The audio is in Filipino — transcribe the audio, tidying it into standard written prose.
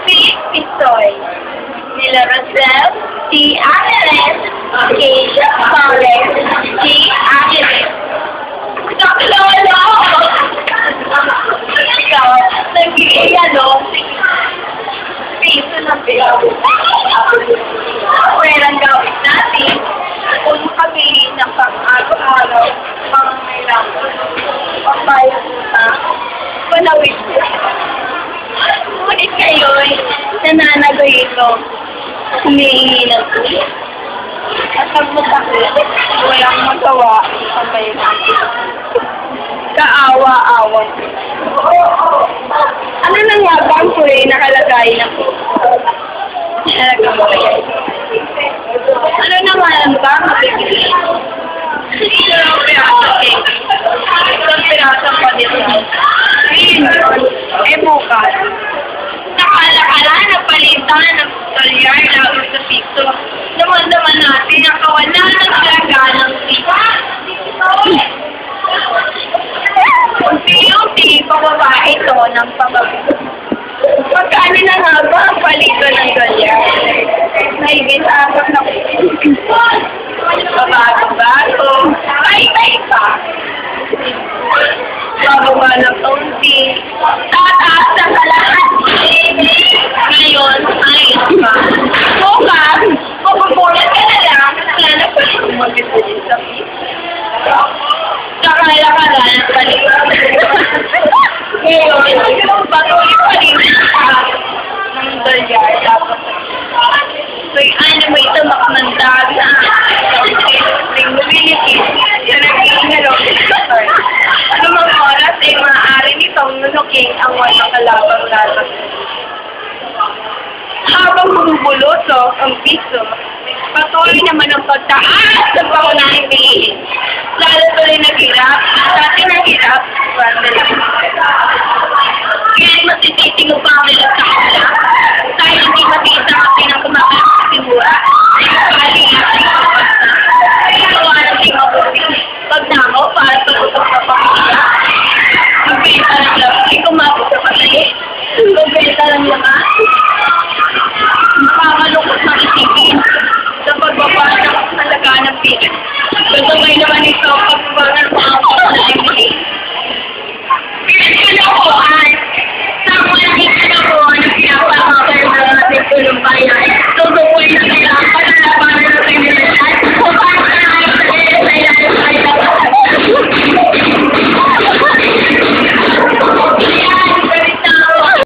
Si Pisoy, nila Rosel, si Ángeles, Keisha Paulette, si Ángeles. Naklolo! Ikaw, nagiging piso na bilang. Pwedeng gawin natin kung kabili ng pang-araw-araw, pang-ngailangan, pang-bayang utang, panawid ko. Ngunit ngayon, nananagoy ito, humihingi ng tulong. At ang masakit, walang magawa sa bayan natin. Kaawa-awa. Ano nang nga ba ang kulay nakalagay na po? Ano naman ba ang mabibili? Isang pirasa cake. Isang pirasa pa dito. Bukas. Nakala-kala na palitan ng dolyar na sa piso. Naman natin ang kawalan ng halaga ng piso. Unti-unti, pababa ito ng pababa. Magkano na nga ba ang palito ng dolyar? Naibit-abot na bago-bago. Ay pa. Bababa ng kaunti. Tataas na sa lahat. Ngayon, ay pa. Bukas, mapupulat ka na lang. Wala na pa rin mag-ipulin sa piso. Nakala-kala ng palito. Ngayon, patuloy pa rin ng dolyar. Dapat so, ano mo ito makamandag na yung mobility na nag-iingalong ano mga oras ay maaari nitong nunuking ang walang kalabang lalat. Habang bumubuloso ang piso, patuloy naman ang pagtaas sa pangunahing bilihin. Lalo tuloy naghirap, dati naghirap, basta lang.